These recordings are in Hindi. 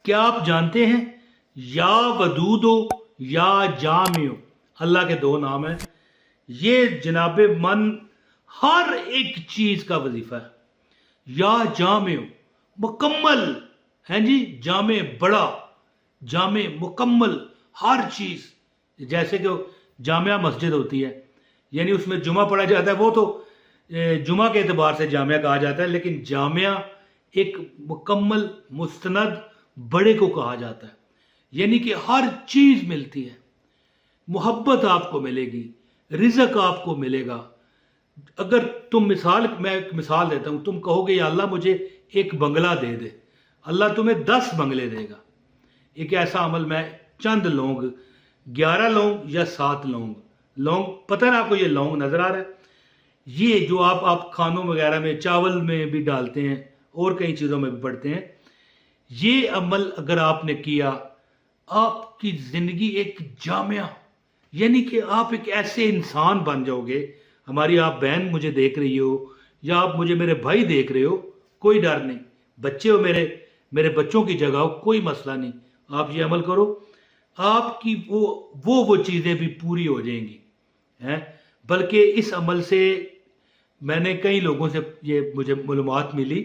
क्या आप जानते हैं या वदूदो या जामियो अल्लाह के दो नाम हैं। ये जनाबे मन हर एक चीज का वजीफा है। या जामियो मुकम्मल है जी, जामे बड़ा, जामे मुकम्मल हर चीज। जैसे कि जामिया मस्जिद होती है, यानी उसमें जुमा पढ़ा जाता है, वो तो जुमा के एतबार से जामिया कहा जाता है, लेकिन जामिया एक मुकम्मल मुस्तनद बड़े को कहा जाता है, यानी कि हर चीज मिलती है। मोहब्बत आपको मिलेगी, रिज़्क आपको मिलेगा। अगर तुम मैं एक मिसाल देता हूं, तुम कहोगे या अल्लाह मुझे एक बंगला दे दे, अल्लाह तुम्हें 10 बंगले देगा। एक ऐसा अमल मैं चंद लौंग, 11 लौंग या 7 लौंग, लौंग पता है आपको, ये लौंग नजर आ रहा है, ये जो आप खानों वगैरह में, चावल में भी डालते हैं और कई चीज़ों में भी पड़ते हैं। ये अमल अगर आपने किया, आपकी जिंदगी एक जामिया, यानी कि आप एक ऐसे इंसान बन जाओगे। हमारी आप बहन मुझे देख रही हो या आप मुझे मेरे भाई देख रहे हो, कोई डर नहीं, बच्चे हो मेरे बच्चों की जगह हो, कोई मसला नहीं। आप ये अमल करो, आपकी वो चीज़ें भी पूरी हो जाएंगी हैं। बल्कि इस अमल से मैंने कई लोगों से ये मुझे मालूमात मिली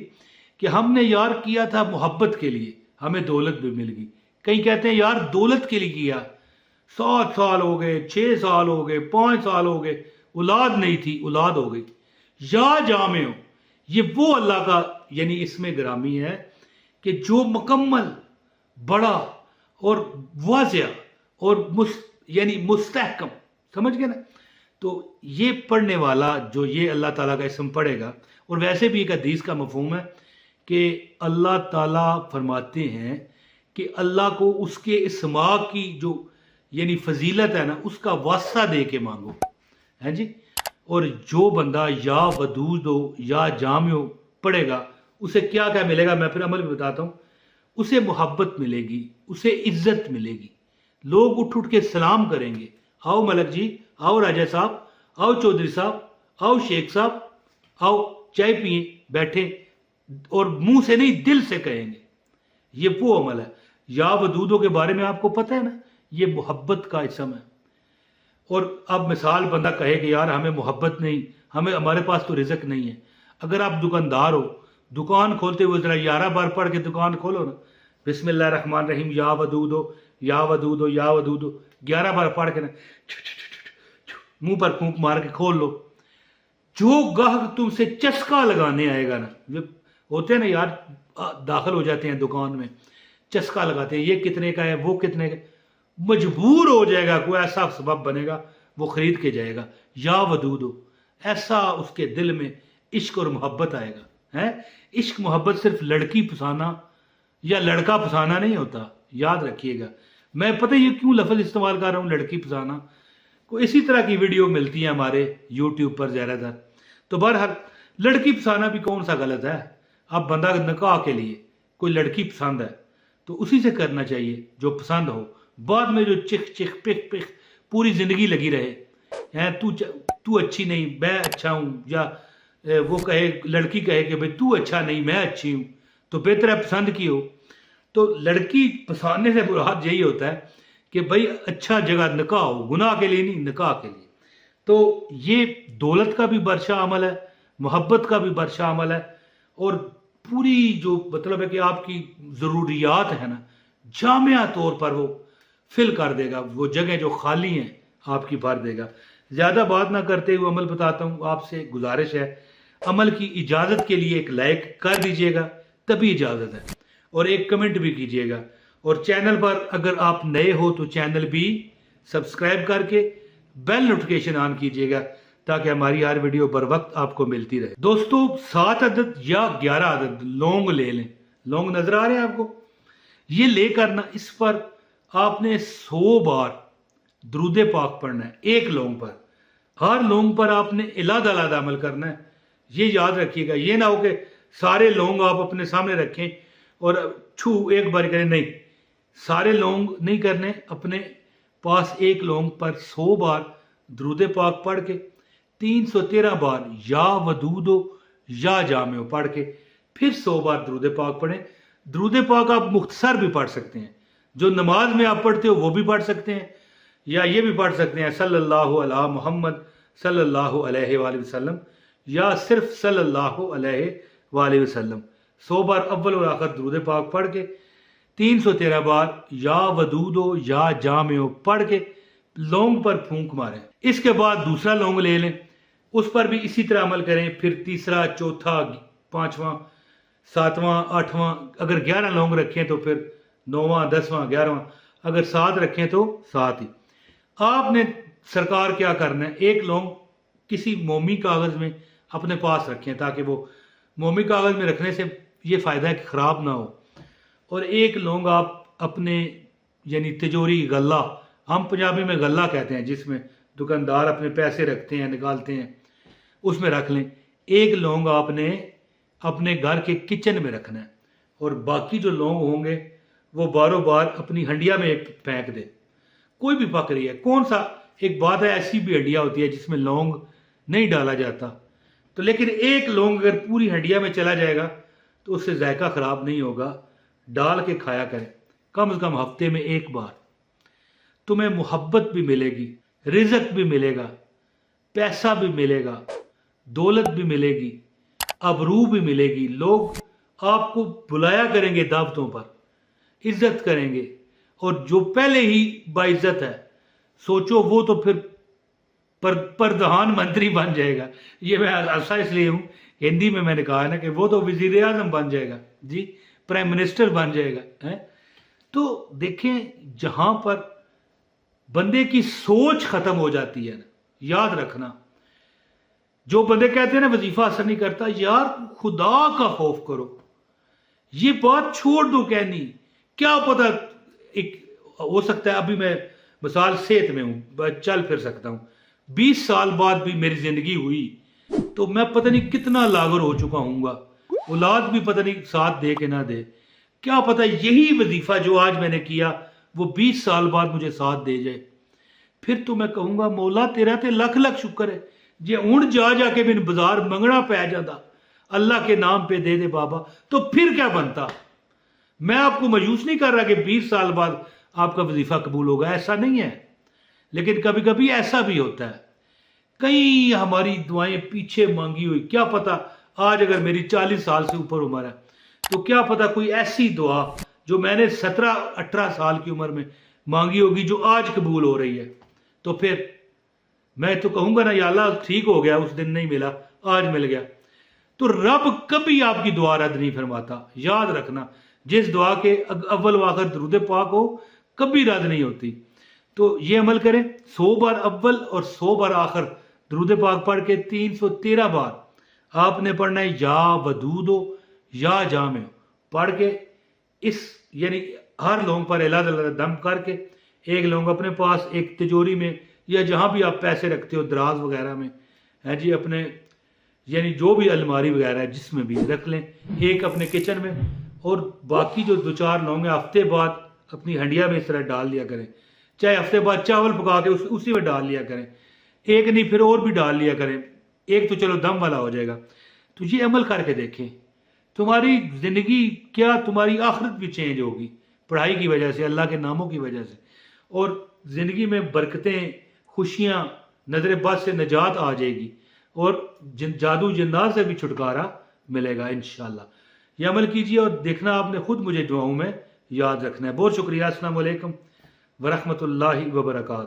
कि हमने यार किया था मोहब्बत के लिए, हमें दौलत भी मिल गई। कई कहते हैं यार दौलत के लिए किया, 7 साल हो गए, 6 साल हो गए, 5 साल हो गए, औलाद नहीं थी, औलाद हो गई। या जामे हो, ये वो अल्लाह का यानी इसमें ग्रामी है कि जो मुकम्मल बड़ा और वाज़िया और यानी मुस्तहकम, समझ गए ना। तो ये पढ़ने वाला जो ये अल्लाह ताला का इसम पढ़ेगा, और वैसे भी एक हदीस का मफहूम है कि अल्लाह ताला फरमाते हैं कि अल्लाह को उसके इसमा की जो यानी फजीलत है ना, उसका वास्ता दे के मांगो, है जी। और जो बंदा या वदूदो या जामियो पढ़ेगा, उसे क्या क्या मिलेगा, मैं फिर अमल भी बताता हूँ। उसे मोहब्बत मिलेगी, उसे इज्जत मिलेगी, लोग उठ उठ के सलाम करेंगे, आओ मलक जी, आओ राजा साहब, आओ चौधरी साहब, आओ शेख साहब, आओ चाय पिए बैठे, और मुंह से नहीं दिल से कहेंगे। ये वो अमल है। या वदूदों के बारे में आपको पता है ना, ये मोहब्बत का इसम है। और अब मिसाल बंदा कहे कि यार हमें मोहब्बत नहीं, हमारे पास तो रिज़्क नहीं है। अगर आप दुकानदार हो, दुकान खोलते हुए जरा 11 बार पढ़ के दुकान खोलो ना, बिस्मिल्लाहिर्रहमानिर्रहीम, या वदूदो या वदूदो या वदूदो, 11 बार पढ़ के ना मुंह पर फूंक मार के खोल लो। जो गाहक तुमसे चस्का लगाने आएगा ना, जो होते हैं ना यार, दाखिल हो जाते हैं दुकान में, चस्का लगाते हैं, ये कितने का है, वो कितने का, मजबूर हो जाएगा, कोई ऐसा सबब बनेगा वो खरीद के जाएगा। या वदूदो, ऐसा उसके दिल में इश्क और मोहब्बत आएगा है। इश्क मोहब्बत सिर्फ लड़की फसाना या लड़का फसाना नहीं होता, याद रखिएगा। मैं पता ये क्यों लफ्ज़ इस्तेमाल कर रहा हूँ लड़की फसाना, को इसी तरह की वीडियो मिलती है हमारे यूट्यूब पर ज़्यादातर। तो बहरहाल लड़की फसाना भी कौन सा गलत है। अब बंदा निकाह के लिए कोई लड़की पसंद है तो उसी से करना चाहिए जो पसंद हो। बाद में जो चिख चिख पिख पिख पूरी जिंदगी लगी रहे हैं, तू अच्छी नहीं मैं अच्छा हूँ, या वो कहे, लड़की कहे कि भाई तू अच्छा नहीं मैं अच्छी हूँ, तो बेहतर है पसंद की हो। तो लड़की पसंदने से मुराद यही होता है कि भाई अच्छा जगह निकाह हो, गुनाह के लिए नहीं, निकाह के लिए। तो ये दौलत का भी बर्शा अमल है, मोहब्बत का भी बर्शा अमल है, और पूरी जो मतलब है कि आपकी ज़रूरियात है ना, जामिया तौर पर वो फिल कर देगा, वो जगह जो खाली हैं आपकी भर देगा। ज़्यादा बात ना करते हुए अमल बताता हूँ, आपसे गुजारिश है अमल की इजाज़त के लिए एक लाइक कर दीजिएगा, तभी इजाज़त है, और एक कमेंट भी कीजिएगा। और चैनल पर अगर आप नए हो तो चैनल भी सब्सक्राइब करके बेल नोटिफिकेशन ऑन कीजिएगा, ताकि हमारी हर वीडियो बर वक्त आपको मिलती रहे। दोस्तों 7 अदद या 11 अदद लौंग ले लें, लौंग नजर आ रहे हैं आपको, ये लेकर ना इस पर आपने 100 बार दुरूद पाक पढ़ना है एक लौंग पर। हर लौंग पर आपने अलग अलग अमल करना है, ये याद रखिएगा। ये ना हो कि सारे लौंग आप अपने सामने रखें और छू एक बार करें, नहीं, सारे लौंग नहीं करने, अपने पास एक लौंग पर 100 बार दुरूद पाक पढ़ के 313 बार या वदूदो या जामियो पढ़ के फिर 100 बार दुरूद पाक पढ़ें। दुरूद पाक आप मुख्तसर भी पढ़ सकते हैं, जो नमाज में आप पढ़ते हो वो भी पढ़ सकते हैं, या ये भी पढ़ सकते हैं सल्लल्लाहु अला मुहम्मद सल्लल्लाहु अलैहि वसल्लम, या सिर्फ सल्लल्लाहु अलैहि वसल्लम। 100 बार अव्वल और आखिर दुरूद पाक पढ़ के 313 बार या वदूदो या जामियो पढ़ के लौंग पर फूंक मारें। इसके बाद दूसरा लौंग ले लें, उस पर भी इसी तरह अमल करें। फिर तीसरा, चौथा, पांचवा, सातवां, आठवां, अगर 11 लौंग रखें तो फिर 9वां, 10वां, 11वां, अगर 7 रखें तो 7 ही। आपने सरकार क्या करना है, एक लौंग किसी मोमी कागज़ में अपने पास रखें, ताकि वो मोमी कागज़ में रखने से ये फ़ायदा है कि ख़राब ना हो। और एक लौंग आप अपने यानी तिजोरी, गल्ला, हम पंजाबी में गल्ला कहते हैं, जिसमें दुकानदार अपने पैसे रखते हैं, निकालते हैं, उसमें रख लें। एक लौंग आपने अपने घर के किचन में रखना है, और बाकी जो लौंग होंगे वो बारों बार अपनी हंडिया में फेंक दे। कोई भी पक रही है, कौन सा, एक बात है ऐसी भी हंडिया होती है जिसमें लौंग नहीं डाला जाता, तो लेकिन एक लौंग अगर पूरी हंडिया में चला जाएगा तो उससे जायका ख़राब नहीं होगा। डाल के खाया करें, कम से कम हफ्ते में एक बार। तुम्हें मोहब्बत भी मिलेगी, रिज़्क भी मिलेगा, पैसा भी मिलेगा, दौलत भी मिलेगी, अबरू भी मिलेगी। लोग आपको बुलाया करेंगे दावतों पर, इज्जत करेंगे, और जो पहले ही बाइज्जत है सोचो वो तो फिर प्रधानमंत्री बन जाएगा। ये मैं ऐसा इसलिए हूँ, हिंदी में मैंने कहा है ना कि वो तो वजीर आजम बन जाएगा जी, प्राइम मिनिस्टर बन जाएगा है। तो देखें, जहां पर बंदे की सोच खत्म हो जाती है ना, याद रखना, जो बंदे कहते हैं ना वजीफा असर नहीं करता, यार खुदा का खौफ करो, ये बात छोड़ दो कहनी। क्या पता, एक हो सकता है अभी मैं मिसाल सेहत में हूं, चल फिर सकता हूं, 20 साल बाद भी मेरी जिंदगी हुई तो मैं पता नहीं कितना लागर हो चुका हूँगा, औलाद भी पता नहीं साथ दे के ना दे। क्या पता यही वजीफा जो आज मैंने किया वो 20 साल बाद मुझे साथ दे जाए। फिर तो मैं कहूँगा मौला तेरा ते लख लख शुक्र है, जे हूँ जा जाके मैंने बाजार मंगना पै जाता, अल्लाह के नाम पे दे दे बाबा, तो फिर क्या बनता। मैं आपको मायूस नहीं कर रहा कि 20 साल बाद आपका वजीफा कबूल होगा, ऐसा नहीं है, लेकिन कभी कभी ऐसा भी होता है। कई हमारी दुआएं पीछे मांगी हुई, क्या पता आज अगर मेरी 40 साल से ऊपर उम्र है तो क्या पता कोई ऐसी दुआ जो मैंने 17-18 साल की उम्र में मांगी होगी जो आज कबूल हो रही है। तो फिर मैं तो कहूंगा ना, या अल्लाह ठीक हो गया, उस दिन नहीं मिला, आज मिल गया। तो रब कभी आपकी दुआ रद्द नहीं फरमाता। याद रखना, जिस दुआ के अव्वल व आखिर दुरूद पाक हो कभी रद्द नहीं होती। तो ये अमल करें, 100 बार अव्वल और 100 बार आखिर दुरूद पाक पढ़ के 313 बार आपने पढ़ना है या वदूदो या जामे पढ़ के, इस यानी हर लौंग पर अलग अलग दम करके, एक लौंग अपने पास, एक तिजोरी में, या जहां भी आप पैसे रखते हो दराज वगैरह में है जी, अपने यानी जो भी अलमारी वगैरह है जिसमें भी रख लें, एक अपने किचन में, और बाकी जो 2-4 लौंग हफ्ते बाद अपनी हंडिया में इस तरह डाल लिया करें। चाहे हफ्ते बाद चावल पका के उसी में डाल लिया करें, एक नहीं फिर और भी डाल लिया करें, एक तो चलो दम वाला हो जाएगा। तो ये अमल करके देखें, तुम्हारी ज़िंदगी क्या, तुम्हारी आखिरत भी चेंज होगी पढ़ाई की वजह से, अल्लाह के नामों की वजह से, और ज़िंदगी में बरकतें, खुशियाँ, नजर बद से निजात आ जाएगी, और जादू जिन्नात से भी छुटकारा मिलेगा इंशाअल्लाह। ये अमल कीजिए और देखना आपने खुद मुझे दुआओं में याद रखना है। बहुत शुक्रिया। अस्सलाम वालेकुम व रहमतुल्लाहि व बरकातहू।